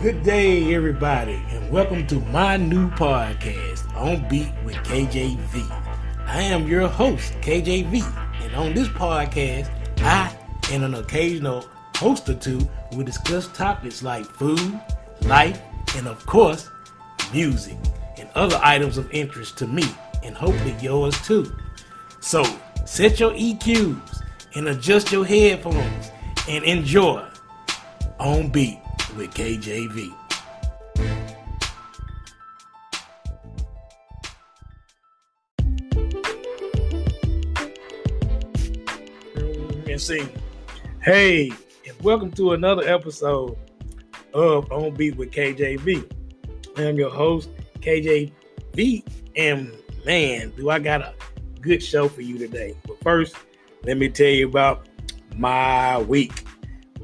Good day, everybody, and welcome to my new podcast, On Beat with KJV. I am your host, KJV, and on this podcast, I and an occasional host or two will discuss topics like food, life, and of course, music, and other items of interest to me, and hopefully yours too. So, set your EQs and adjust your headphones and enjoy On Beat with KJV. And sing. Hey, and welcome to another episode of On Beat with KJV. I'm your host, KJV, and man, do I got a good show for you today. But first, let me tell you about my week.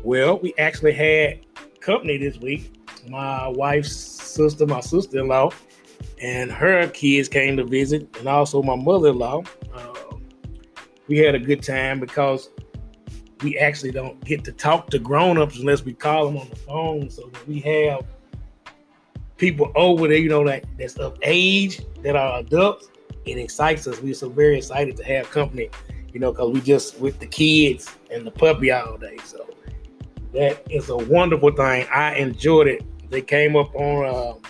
Well, we actually had company this week. My wife's sister, my sister-in-law, and her kids came to visit, and also my mother-in-law. We had a good time because we actually don't get to talk to grown-ups unless we call them on the phone. So that we have people over there, that's of age, that are adults. It excites us. We're so very excited to have company, because we just with the kids and the puppy all day. So that is a wonderful thing. I enjoyed it. They came up on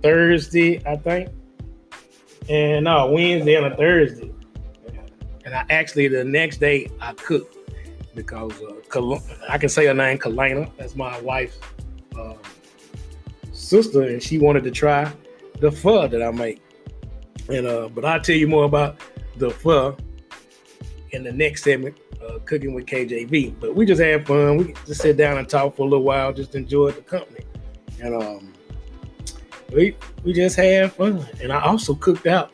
Thursday, I think. And Wednesday and a Thursday. And I actually, the next day, I cooked because I can say her name, Kalina. That's my wife's sister, and she wanted to try the pho that I make. And but I'll tell you more about the pho in the next segment. Cooking with KJV, but we just had fun. We just sit down and talk for a little while, just enjoy the company, and we just had fun. And I also cooked out,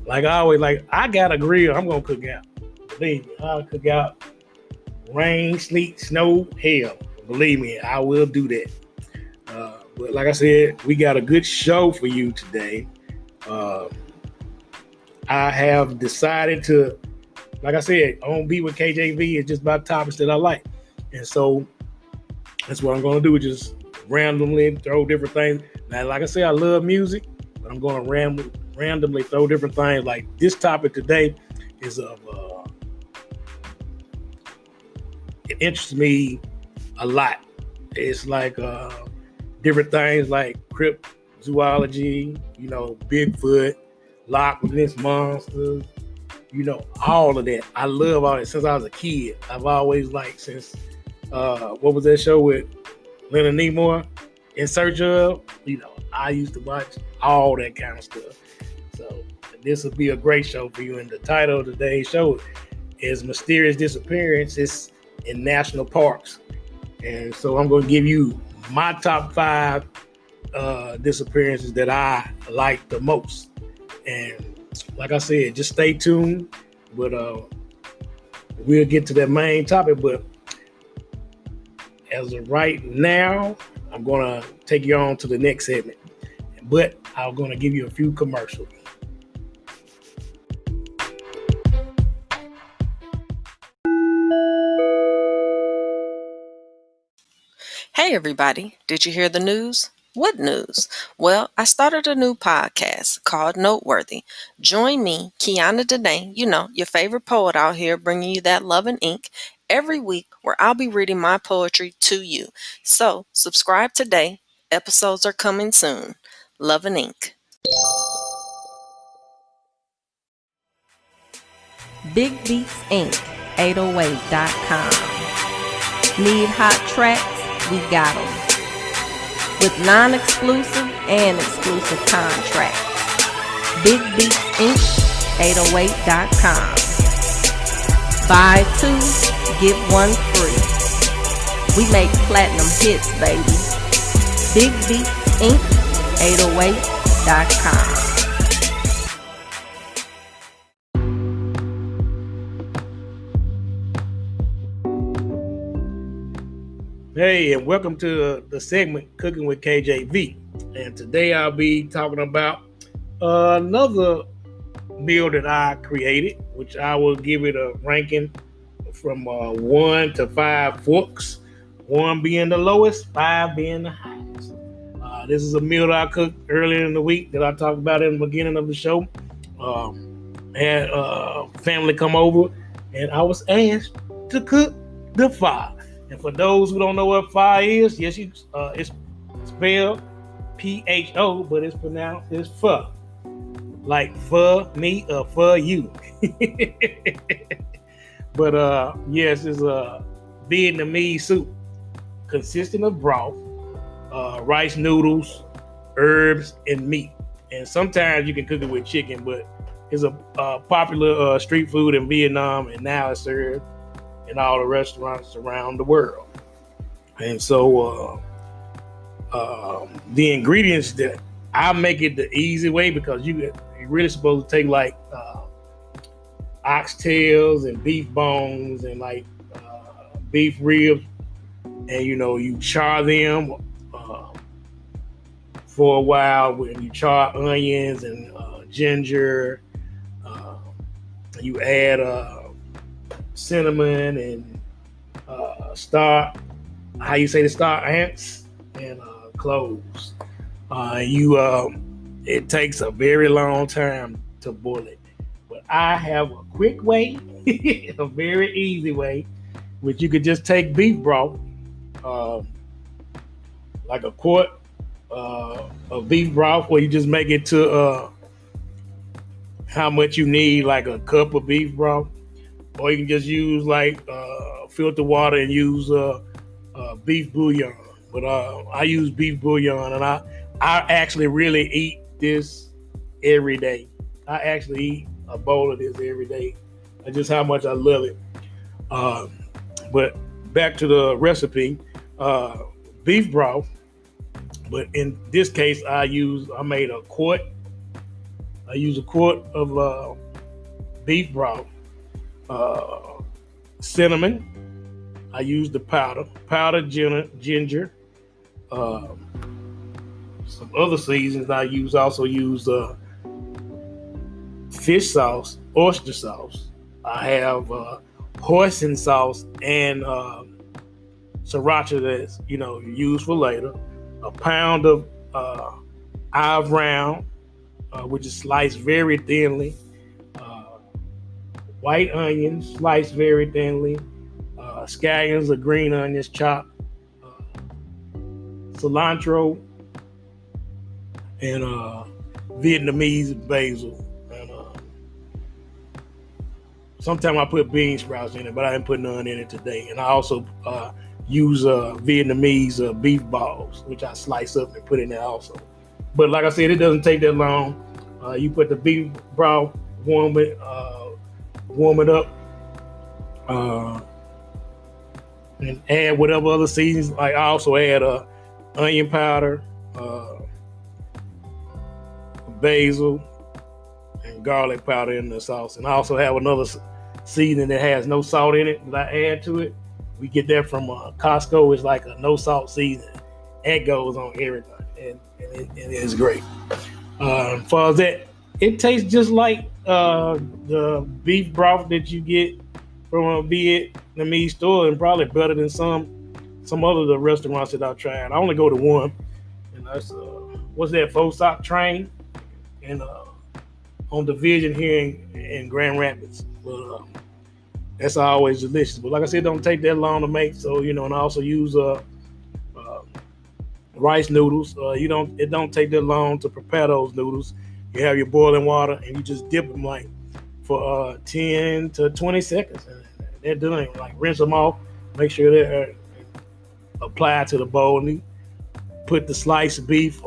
like I always I got a grill. I'm gonna cook out. Believe me, I'll cook out. Rain, sleet, snow, hell. Believe me, I will do that. But like I said, we got a good show for you today. I have decided to. Like I said, On Beat with KJV is just about topics that I like. And so that's what I'm going to do, just randomly throw different things. Now, like I said, I love music, but I'm going to randomly throw different things. Like this topic today is of, it interests me a lot. It's like different things like cryptozoology, Bigfoot, Loch Ness monsters, all of that. I love all that since I was a kid. I've always liked since, what was that show with Leonard Nimoy, In Search Of? I used to watch all that kind of stuff. So this will be a great show for you. And the title of today's show is Mysterious Disappearances in National Parks. And so I'm going to give you my top 5 disappearances that I like the most. And like I said, just stay tuned, but we'll get to that main topic. But as of right now, I'm going to take you on to the next segment. But I'm going to give you a few commercials. Hey everybody, did you hear the news? What news? Well, I started a new podcast called Noteworthy. Join me, Kiana Dene, your favorite poet out here, bringing you that love and ink every week where I'll be reading my poetry to you. So subscribe today. Episodes are coming soon. Love and ink. Big Beats Inc. 808.com. Need hot tracks? We got them. With non-exclusive and exclusive contracts. Big Beats Inc. 808.com. Buy 2, get 1 free. We make platinum hits, baby. Big Beats Inc. 808.com. Hey, and welcome to the segment Cooking with KJV. And today I'll be talking about another meal that I created, which I will give it a ranking from 1 to 5 forks 1 being the lowest, 5 being the highest. This is a meal that I cooked earlier in the week that I talked about in the beginning of the show. Had family come over, and I was asked to cook the pho. And for those who don't know what pho is, yes, it's spelled P-H-O, but it's pronounced as pho. Like for me or for you. But yes, it's a Vietnamese soup consisting of broth, rice noodles, herbs, and meat. And sometimes you can cook it with chicken, but it's a popular street food in Vietnam, and now it's served in all the restaurants around the world. And so the ingredients that I make it the easy way, because you're really supposed to take like oxtails and beef bones and like beef ribs, and you char them for a while. When you char onions and ginger, you add cinnamon and star ants and cloves. It takes a very long time to boil it, but I have a quick way, a very easy way, which you could just take beef broth, like a quart of beef broth, where you just make it to how much you need, like a cup of beef broth, or you can just use like filter water and use beef bouillon. But I use beef bouillon, and I actually really eat this every day. I actually eat a bowl of this every day. That's just how much I love it. But back to the recipe, beef broth. But in this case, I use a quart of beef broth, cinnamon. I use the powdered ginger, some other seasons. I also use fish sauce, oyster sauce. I have hoisin sauce and sriracha that's used for later. A pound of olive round, which is sliced very thinly. White onions sliced very thinly. Scallions or green onions chopped. Cilantro and Vietnamese basil. And sometimes I put bean sprouts in it, but I didn't put none in it today. And I also use Vietnamese beef balls, which I slice up and put in there also. But like I said, it doesn't take that long. You put the beef broth, warm it up, and add whatever other seasons. Like I also add onion powder, basil, and garlic powder in the sauce. And I also have another seasoning that has no salt in it that I add to it. We get that from Costco. It's like a no salt seasoning. That goes on everything, and it is great. As far as that, it tastes just like the beef broth that you get from a Vietnamese store, and probably better than some other the restaurants that I've tried. I only go to one, and that's what's that, Faux Sock Train, and on Division here in Grand Rapids. But that's always delicious. But like I said, it don't take that long to make. So and I also use rice noodles. It don't take that long to prepare those noodles. You have your boiling water, and you just dip them like for 10 to 20 seconds. And they're done. Like rinse them off, make sure they're applied to the bowl. And you put the sliced beef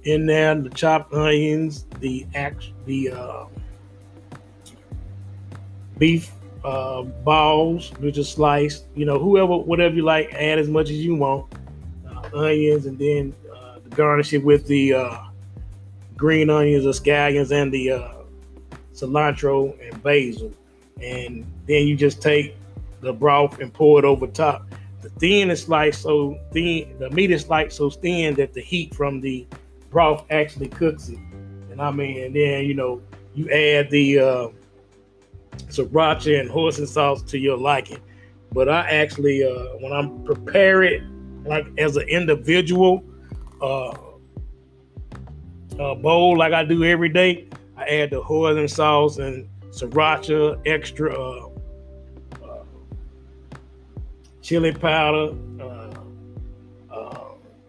in there, the chopped onions, the beef balls, which are sliced. Whatever you like, add as much as you want. Onions, and then garnish it with the green onions or scallions and the cilantro and basil. And then you just take the broth and pour it over top. The meat is sliced so thin that the heat from the broth actually cooks it. And then you add the sriracha and hoisin sauce to your liking. But I actually, when I'm prepared, like as an individual bowl, like I do every day, I add the hoisin sauce and sriracha, extra chili powder,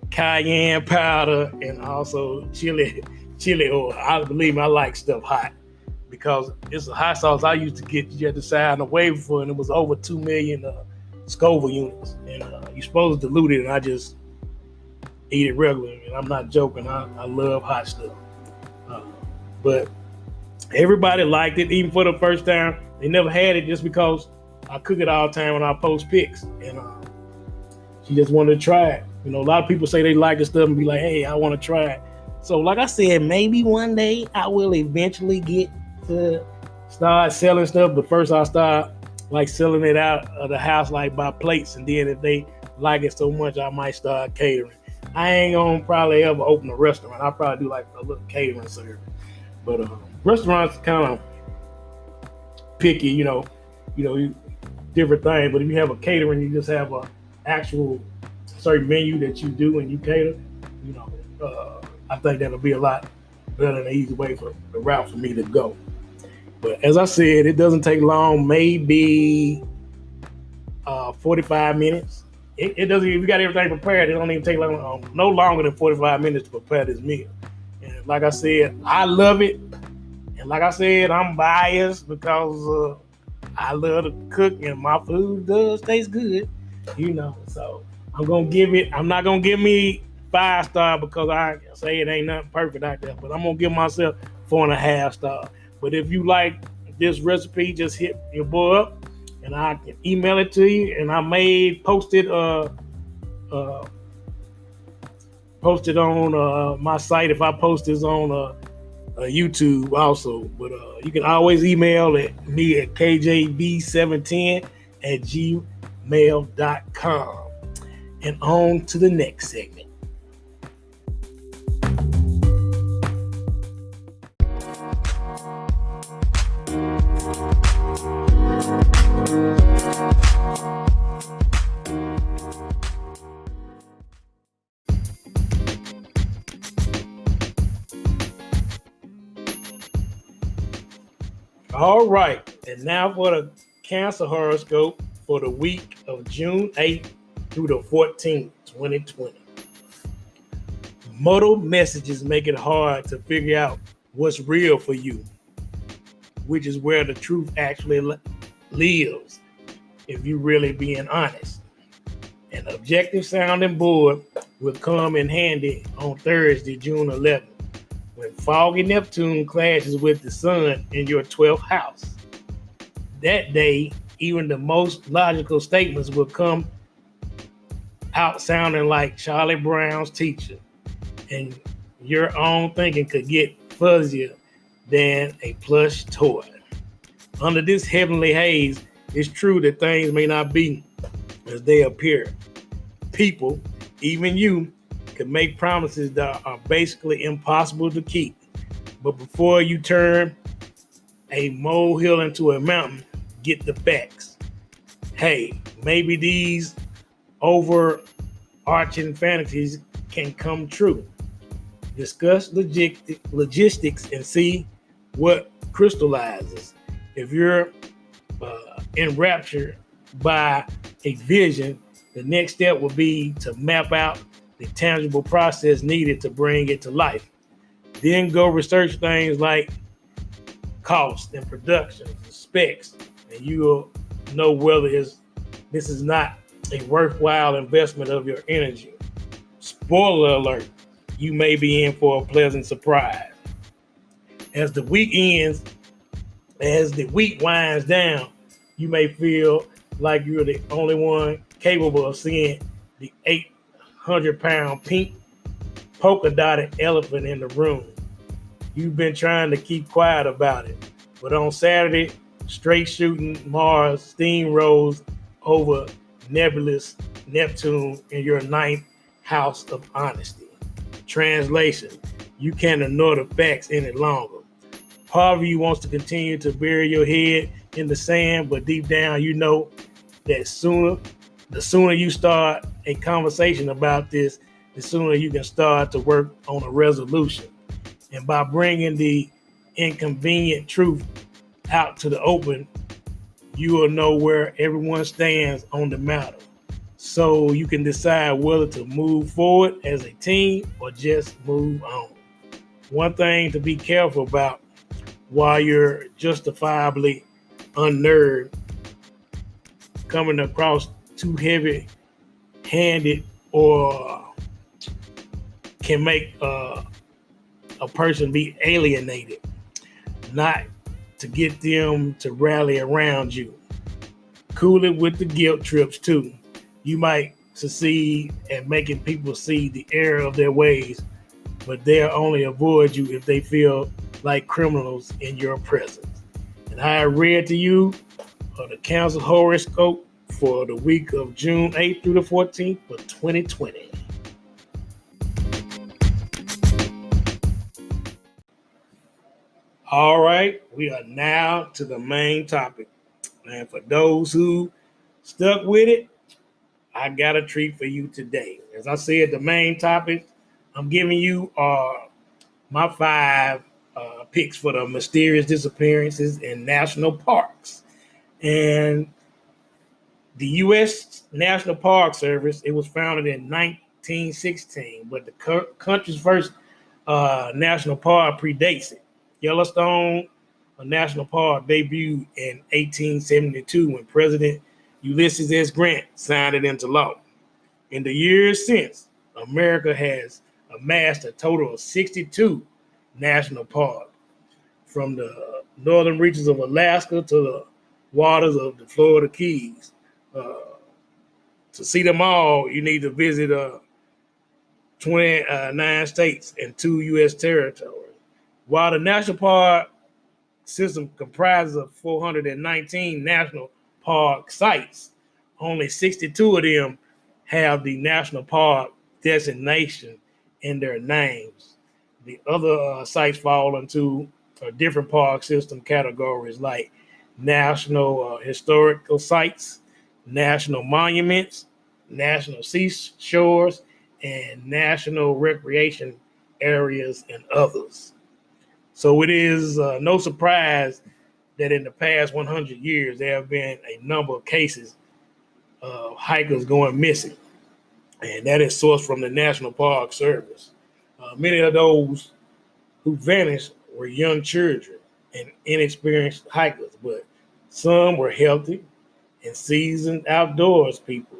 cayenne powder, and also chili oil. I believe I like stuff hot because it's a hot sauce I used to get you at the side of the waiver for, and it was over 2 million Scoville units. And you're supposed to dilute it, and I just eat it regularly. And I'm not joking. I love hot stuff. But everybody liked it, even for the first time. They never had it just because I cook it all the time when I post pics. And she just wanted to try it. You know, a lot of people say they like this stuff and be like, hey, I want to try it. So like I said, maybe one day I will eventually get to start selling stuff. But first I'll start like selling it out of the house, like by plates. And then if they like it so much, I might start catering. I ain't gonna probably ever open a restaurant. I'll probably do like a little catering service. But restaurants kind of picky, you know, different thing. But if you have a catering, you just have a actual certain menu that you do and you cater, you know, I think that'll be a lot better and easy way for the route for me to go. But as I said, it doesn't take long, maybe 45 minutes. It doesn't, if you got everything prepared, it don't even take long, no longer than 45 minutes to prepare this meal. And like I said, I love it. And like I said, I'm biased because I love to cook and my food does taste good, you know. So I'm not gonna give me 5-star because I say it ain't nothing perfect out there, but I'm gonna give myself 4.5 stars. But if you like this recipe, just hit your boy up and I can email it to you. And I may post it on my site if I post this on YouTube also. But you can always email at me at kjv17@gmail.com. And on to the next segment. All right, and now for the Cancer horoscope for the week of June 8th through the 14th, 2020. Muddled messages make it hard to figure out what's real for you, which is where the truth actually lives, if you're really being honest. An objective sounding board will come in handy on Thursday, June 11th, when foggy Neptune clashes with the sun in your 12th house. That day, even the most logical statements will come out sounding like Charlie Brown's teacher, and your own thinking could get fuzzier than a plush toy. Under this heavenly haze, it's true that things may not be as they appear. People, even you, can make promises that are basically impossible to keep. But before you turn a molehill into a mountain, get the facts. Hey, maybe these overarching fantasies can come true. Discuss logistics and see what crystallizes. If you're enraptured by a vision, the next step will be to map out the tangible process needed to bring it to life. Then go research things like cost and production and specs, and you'll know whether this is not a worthwhile investment of your energy. Spoiler alert, you may be in for a pleasant surprise. As the week winds down, you may feel like you're the only one capable of seeing the 800-pound pink polka-dotted elephant in the room. You've been trying to keep quiet about it, but on Saturday, straight shooting Mars steamrolls over nebulous Neptune in your 9th house of honesty. Translation: you can't ignore the facts any longer. Part of you wants to continue to bury your head in the sand, but deep down, you know that the sooner you start a conversation about this, the sooner you can start to work on a resolution. And by bringing the inconvenient truth out to the open, you will know where everyone stands on the matter. So you can decide whether to move forward as a team or just move on. One thing to be careful about while you're justifiably unnerved, coming across too heavy-handed or can make a person be alienated, not to get them to rally around you. Cool it with the guilt trips too. You might succeed at making people see the error of their ways, but they'll only avoid you if they feel like criminals in your presence. And I read to you the Council horoscope for the week of June 8th through the 14th for 2020. All right, we are now to the main topic. And for those who stuck with it, I got a treat for you today. As I said, the main topic I'm giving you are my 5 picks for the mysterious disappearances in national parks. And the U.S. National Park Service, it was founded in 1916, but the country's first national park predates it. Yellowstone National Park debuted in 1872 when President Ulysses S. Grant signed it into law. In the years since, America has amassed a total of 62 national parks, from the northern reaches of Alaska to the waters of the Florida Keys. To see them all, you need to visit 29 states and 2 U.S. territories. While the national park system comprises of 419 national park sites, only 62 of them have the national park designation in their names. The other sites fall into different park system categories like national historical sites, national monuments, national seashores, and national recreation areas, and others. So it is no surprise that in the past 100 years, there have been a number of cases of hikers going missing, and that is sourced from the National Park Service. Many of those who vanished were young children and inexperienced hikers, but some were healthy and seasoned outdoors people.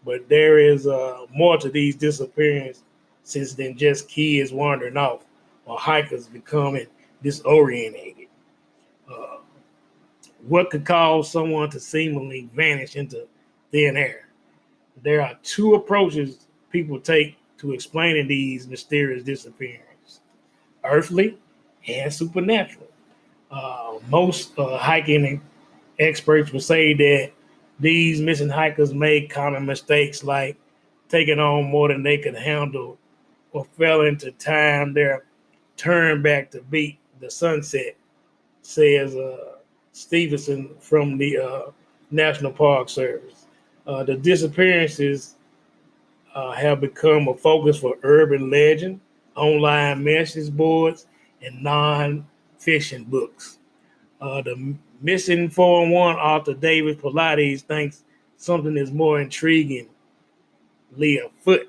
But there is more to these disappearances than just kids wandering off or hikers becoming disoriented. Uh, what could cause someone to seemingly vanish into thin air? There are 2 approaches people take to explaining these mysterious disappearances: earthly and supernatural. Most hiking experts will say that these missing hikers made common mistakes like taking on more than they could handle or failing to time their turn back to beat the sunset, says Stevenson from the National Park Service. The disappearances have become a focus for urban legend, online message boards, and non-fiction books. The missing 411 author David Paulides thinks something is more intriguingly afoot.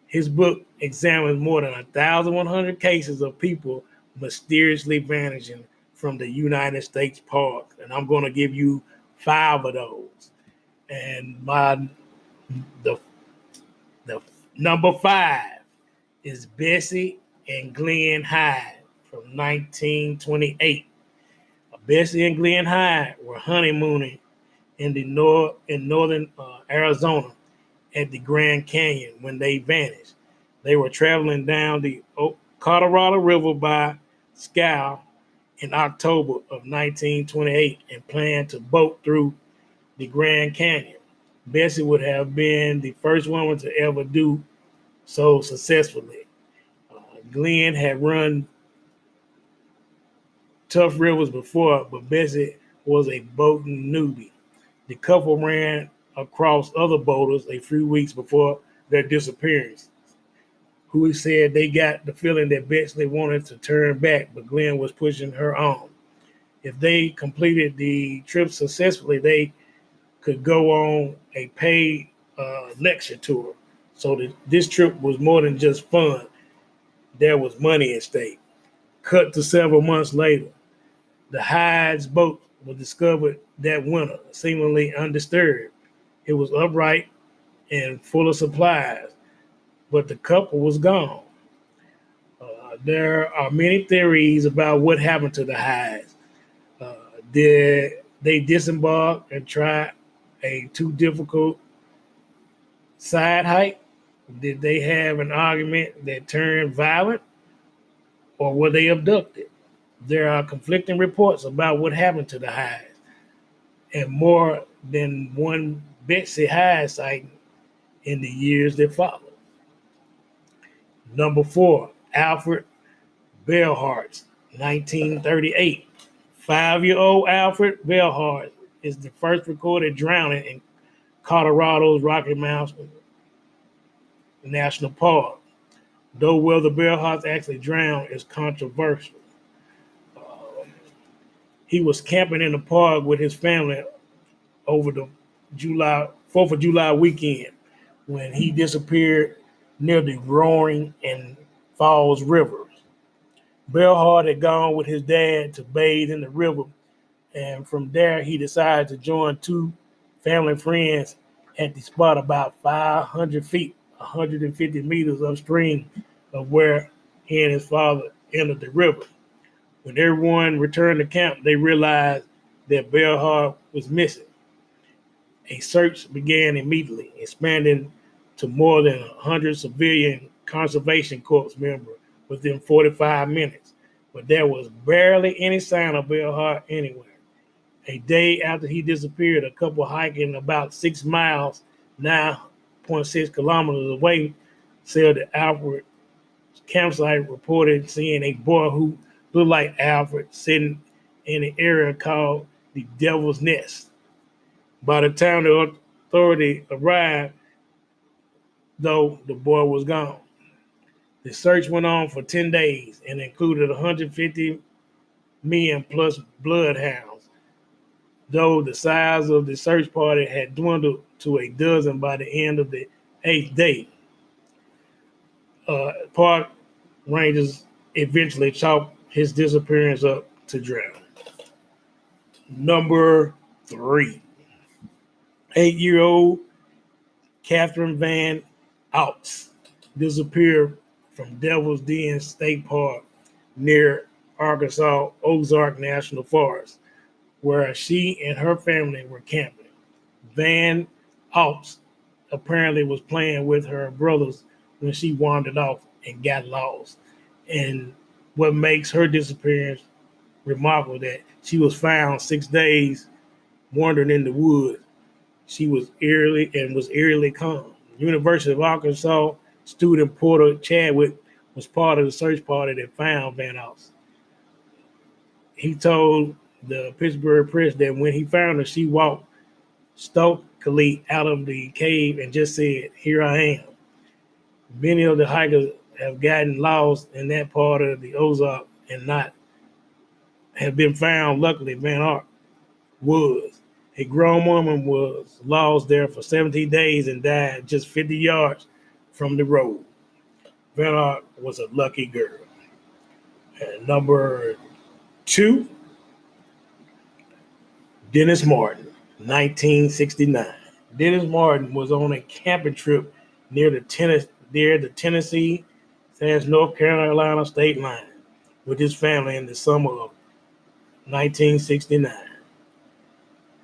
His book examines more than 1,100 cases of people mysteriously vanishing from the United States parks, and I'm going to give you 5 of those. And the number 5 is Bessie and Glenn Hyde from 1928. Bessie and Glenn Hyde were honeymooning in northern Arizona at the Grand Canyon when they vanished. They were traveling down the Colorado River by scow in October of 1928 and planned to boat through the Grand Canyon. Bessie would have been the first woman to ever do so successfully. Glenn had run tough rivers before, but Bessie was a boating newbie. The couple ran across other boaters a few weeks before their disappearance, who said they got the feeling that Bexley wanted to turn back, but Glenn was pushing her on. If they completed the trip successfully, they could go on a paid lecture tour. So this trip was more than just fun. There was money at stake. Cut to several months later. The Hyde's boat was discovered that winter, seemingly undisturbed. It was upright and full of supplies, but the couple was gone. There are many theories about what happened to the Hydes. Did they disembark and try a too difficult side hike? Did they have an argument that turned violent, or were they abducted? There are conflicting reports about what happened to the Hydes, and more than one Betsy Hyde sighting in the years that followed. Number 4, Alfred Bellhardt, 1938. 5-year-old Alfred Bellhardt is the first recorded drowning in Colorado's Rocky Mountain National Park. Though whether Bellhardt actually drowned is controversial. He was camping in the park with his family over the 4th of July weekend when he disappeared near the Roaring and Falls rivers. Bellhardt had gone with his dad to bathe in the river, and from there he decided to join 2 family friends at the spot about 500 feet, 150 meters upstream of where he and his father entered the river. When everyone returned to camp, they realized that Bellhardt was missing. A search began immediately, expanding to more than 100 civilian conservation corps members within 45 minutes, but there was barely any sign of Bellhardt anywhere. A day after he disappeared, a couple hiking about 6 miles, 9.6 kilometers away, said that Alfred's campsite reported seeing a boy who looked like Alfred sitting in an area called the Devil's Nest. By the time the authority arrived, though, the boy was gone. The search went on for 10 days and included 150 men plus bloodhounds, though the size of the search party had dwindled to a dozen by the end of the 8th day. Park rangers eventually chalked his disappearance up to drowning. Number 3, 8-year-old Catherine Van Alps disappeared from Devil's Den State Park near Arkansas Ozark National Forest, where she and her family were camping. Van Alps apparently was playing with her brothers when she wandered off and got lost. And what makes her disappearance remarkable that she was found 6 days wandering in the woods. She was eerily calm. University of Arkansas student Porter Chadwick was part of the search party that found Van Alps. He told the Pittsburgh Press that when he found her, she walked stoically out of the cave and just said, "Here I am." Many of the hikers have gotten lost in that part of the Ozark and not have been found. Luckily, Van Alps was. A grown woman was lost there for 17 days and died just 50 yards from the road. Van Alps was a lucky girl. And number 2, Dennis Martin, 1969. Dennis Martin was on a camping trip near the Tennessee / North Carolina state line with his family in the summer of 1969.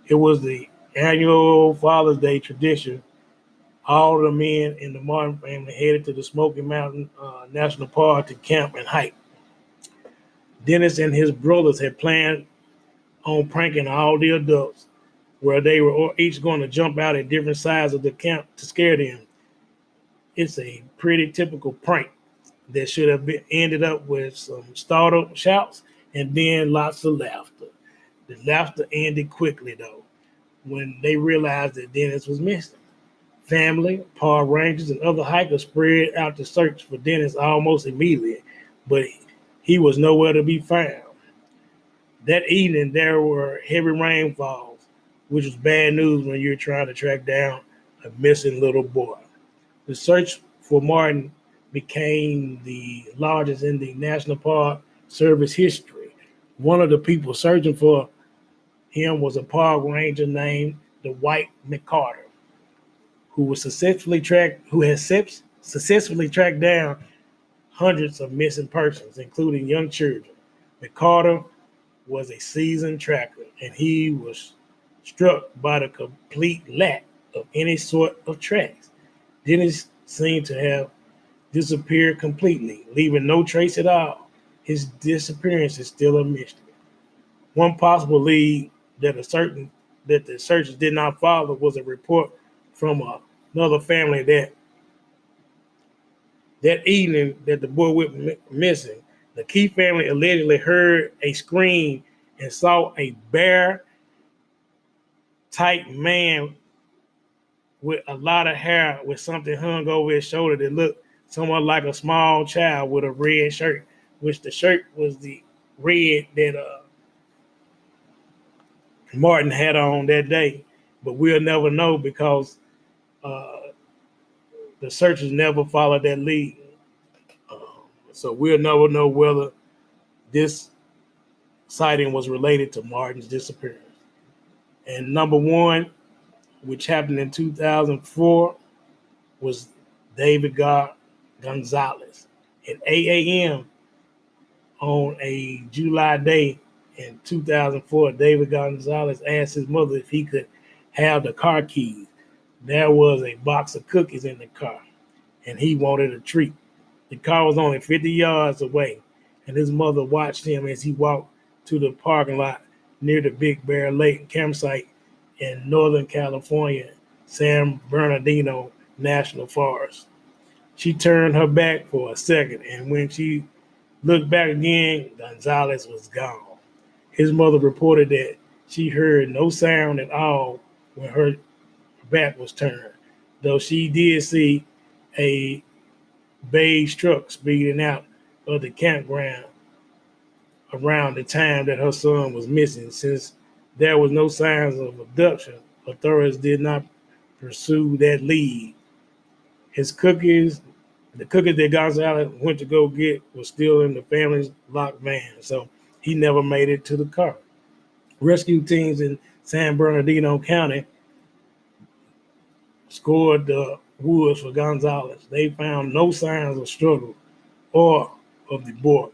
It was the annual Father's Day tradition. All the men in the Martin family headed to the Smoky Mountain National Park to camp and hike. Dennis and his brothers had planned on pranking all the adults, where they were each going to jump out at different sides of the camp to scare them. It's a pretty typical prank that should have ended up with some startled shouts and then lots of laughter. The laughter ended quickly, though, when they realized that Dennis was missing. Family, park rangers, and other hikers spread out to search for Dennis almost immediately, but he was nowhere to be found. That evening, there were heavy rainfalls, which was bad news when you're trying to track down a missing little boy. The search for Martin became the largest in the National Park Service history. One of the people searching for him was a park ranger named Dwight McCarter, who has successfully tracked down hundreds of missing persons, including young children. McCarter was a seasoned tracker, and he was struck by the complete lack of any sort of tracks. Dennis seemed to have disappeared completely, leaving no trace at all. His disappearance is still a mystery. One possible lead that the searchers did not follow was a report from another family that evening that the boy went missing. The Key family allegedly heard a scream and saw a bare-type man with a lot of hair with something hung over his shoulder that looked somewhat like a small child with a red shirt, which the shirt was the red that Martin had on that day. But we'll never know because the searchers never followed that lead. So we'll never know whether this sighting was related to Martin's disappearance. And number one, which happened in 2004, was David Gonzalez. At 8 a.m. on a July day in 2004, David Gonzalez asked his mother if he could have the car keys. There was a box of cookies in the car, and he wanted a treat. The car was only 50 yards away, and his mother watched him as he walked to the parking lot near the Big Bear Lake campsite in Northern California, San Bernardino National Forest. She turned her back for a second, and when she looked back again, Gonzalez was gone. His mother reported that she heard no sound at all when her back was turned, though she did see a beige truck speeding out of the campground around the time that her son was missing. Since there was no signs of abduction, authorities did not pursue that lead. The cookies that Gonzalez went to go get were still in the family's locked van, so he never made it to the car. Rescue teams in San Bernardino County scored the woods for Gonzalez. They found no signs of struggle or of the boy.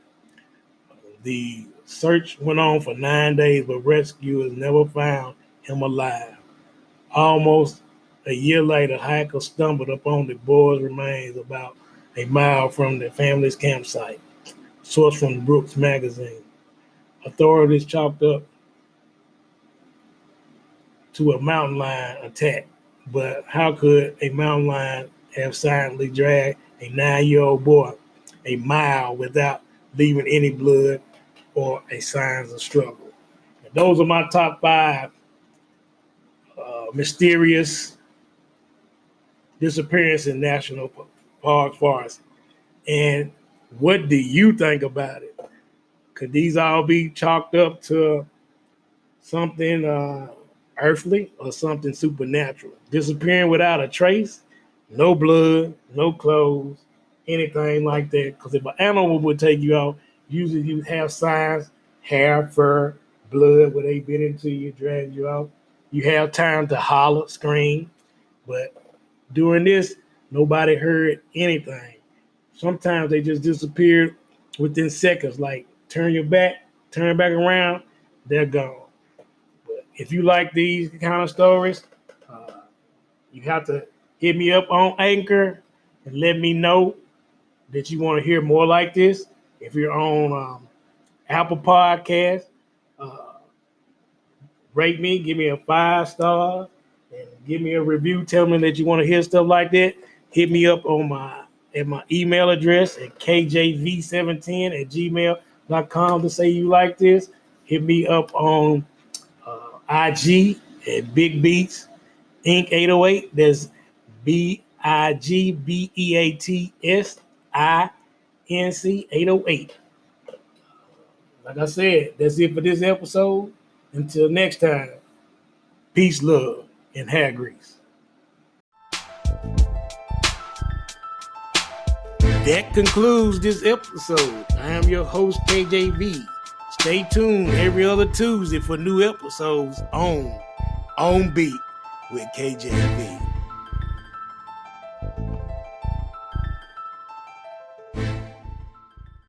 The search went on for 9 days, but rescuers never found him alive. Almost a year later, hikers stumbled upon the boy's remains about a mile from the family's campsite. Source from Brooks magazine. Authorities chalked up to a mountain lion attack, but how could a mountain lion have silently dragged a 9-year-old boy a mile without leaving any blood or a signs of struggle? And those are my top 5 mysterious disappearance in national park forests. And what do you think about it? Could these all be chalked up to something earthly or something supernatural? Disappearing without a trace, no blood, no clothes, anything like that. Because if an animal would take you out, usually you have signs, hair, fur, blood, where they bit into you, drag you out. You have time to holler, scream. But during this, nobody heard anything. Sometimes they just disappeared within seconds, like turn back around, they're gone. But if you like these kind of stories, you have to hit me up on Anchor and let me know that you want to hear more like this. If you're on Apple Podcasts, rate me, give me a 5-star, and give me a review. Tell me that you want to hear stuff like that. Hit me up on my email address at kjv710@gmail.com to say you like this. Hit me up on IG at Big Beats Inc. 808. That's BIGBEATSINC 808. Like I said, that's it for this episode. Until next time, peace, love, and Hairgrease. That concludes this episode. I am your host, KJV. Stay tuned every other Tuesday for new episodes on Beat with KJV.